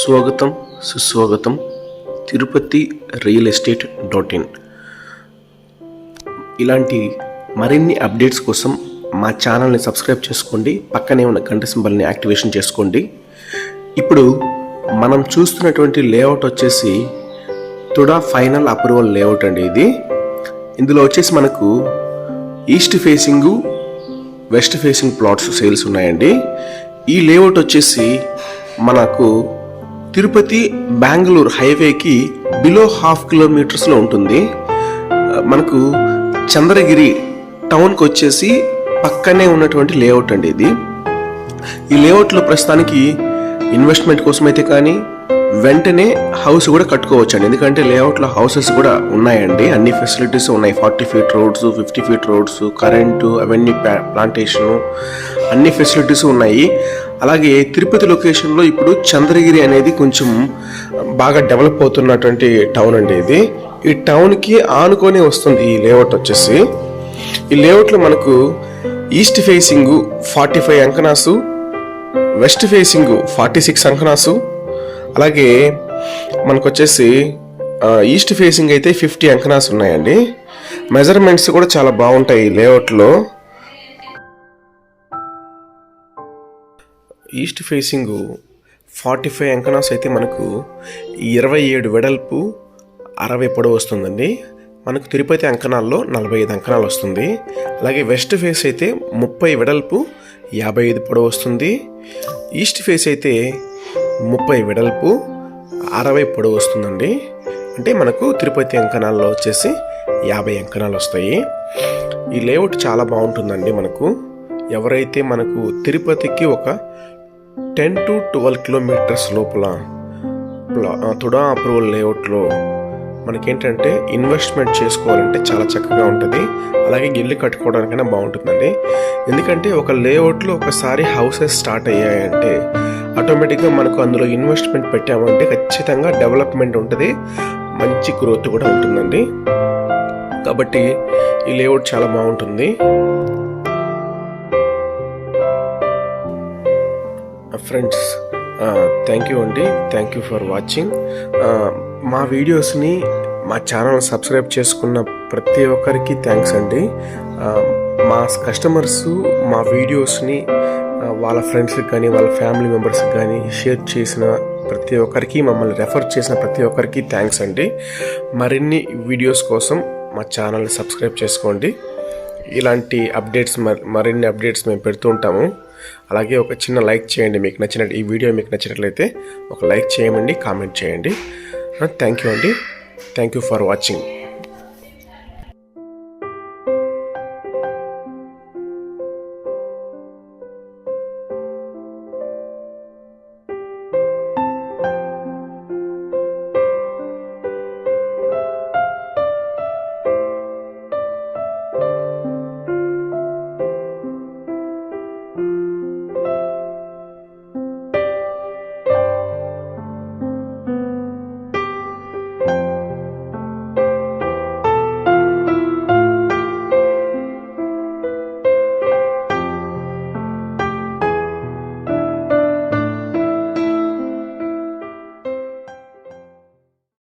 స్వాగతం సుస్వాగతం తిరుపతి రియల్ ఎస్టేట్.in. ఇలాంటి మరిన్ని అప్డేట్స్ కోసం మా ఛానల్ని సబ్స్క్రైబ్ చేసుకోండి, పక్కనే ఉన్న గంట సింబల్ని యాక్టివేషన్ చేసుకోండి. ఇప్పుడు మనం చూస్తున్నటువంటి లేఅవుట్ వచ్చేసి తుడా ఫైనల్ అప్రూవల్ లేఅవుట్ అండి. ఇందులో వచ్చేసి మనకు east facing west facing plots sales ఉన్నాయండి. ఈ లేఅవుట్ వచ్చేసి మనకు తిరుపతి బెంగళూరు హైవేకి బిలో 1/2 కిలోమీటర్స్లో ఉంటుంది. మనకు చంద్రగిరి టౌన్కి వచ్చేసి పక్కనే ఉన్నటువంటి లేఅవుట్ అండి ఇది. ఈ లేఅవుట్లో ప్రస్తుతానికి ఇన్వెస్ట్మెంట్ కోసం అయితే కానీ వెంటనే హౌస్ కూడా కట్టుకోవచ్చు అండి. ఎందుకంటే లేఅవుట్లో హౌసెస్ కూడా ఉన్నాయండి, అన్ని ఫెసిలిటీస్ ఉన్నాయి. 40 feet roads, 50 feet roads, current, అవన్నీ ప్లాంటేషను, అన్ని ఫెసిలిటీస్ ఉన్నాయి. అలాగే తిరుపతి లొకేషన్లో ఇప్పుడు చంద్రగిరి అనేది కొంచెం బాగా డెవలప్ అవుతున్నటువంటి టౌన్ అండి ఇది. ఈ టౌన్కి ఆనుకొని వస్తుంది ఈ లేఅవుట్ వచ్చేసి. ఈ లేఅవుట్లో మనకు ఈస్ట్ ఫేసింగ్ 45 అంకనాసు, వెస్ట్ ఫేసింగ్ 46 అంకనాసు, అలాగే మనకు వచ్చేసి ఈస్ట్ ఫేసింగ్ అయితే 50 అంకనాస్ ఉన్నాయండి. మెజర్మెంట్స్ కూడా చాలా బాగుంటాయి ఈ లేఅవుట్లో. ఈస్ట్ ఫేసింగ్ 45 అంకనాస్ అయితే మనకు 27 వెడల్పు 60 పొడవు వస్తుందండి. మనకు తిరుపతి అంకణాల్లో 45 అంకణాలు వస్తుంది. అలాగే వెస్ట్ ఫేస్ అయితే 30 వెడల్పు 55 పొడవు వస్తుంది. ఈస్ట్ ఫేస్ అయితే 30 వెడల్పు 60 పొడవు వస్తుందండి. అంటే మనకు తిరుపతి అంకణాల్లో వచ్చేసి 50 అంకణాలు వస్తాయి. ఈ లేఅవుట్ చాలా బాగుంటుందండి. ఎవరైతే మనకు తిరుపతికి ఒక 10 to 12 కిలోమీటర్స్ లోపల తుడా అప్రూవల్ లేఅవుట్లో మనకేంటంటే ఇన్వెస్ట్మెంట్ చేసుకోవాలంటే చాలా చక్కగా ఉంటుంది. అలాగే ఇల్లు కట్టుకోవడానికైనా బాగుంటుందండి. ఎందుకంటే ఒక లేఅవుట్లో ఒకసారి హౌసెస్ స్టార్ట్ అయ్యాయంటే ఆటోమేటిక్గా మనకు అందులో ఇన్వెస్ట్మెంట్ పెట్టామంటే ఖచ్చితంగా డెవలప్మెంట్ ఉంటుంది, మంచి గ్రోత్ కూడా ఉంటుందండి. కాబట్టి ఈ లేఅవుట్ చాలా బాగుంటుంది. ఫ్రెండ్స్, థ్యాంక్ యూ అండి, థ్యాంక్ యూ ఫర్ వాచింగ్. మా వీడియోస్ని మా ఛానల్ సబ్స్క్రైబ్ చేసుకున్న ప్రతి ఒక్కరికి థ్యాంక్స్ అండి. మా కస్టమర్స్ మా వీడియోస్ని వాళ్ళ ఫ్రెండ్స్కి కానీ వాళ్ళ ఫ్యామిలీ మెంబర్స్కి కానీ షేర్ చేసిన ప్రతి ఒక్కరికి, మమ్మల్ని రెఫర్ చేసిన ప్రతి ఒక్కరికి థ్యాంక్స్ అండి. మరిన్ని వీడియోస్ కోసం మా ఛానల్ని సబ్స్క్రైబ్ చేసుకోండి. ఇలాంటి అప్డేట్స్ మరిన్ని అప్డేట్స్ మేము పెడుతూ ఉంటాము. అలాగే ఒక చిన్న లైక్ చేయండి, ఈ వీడియో మీకు నచ్చినట్లయితే ఒక లైక్ చేయమండి, కామెంట్ చేయండి. థ్యాంక్ యూ అండి, థ్యాంక్ యూ ఫర్ వాచింగ్.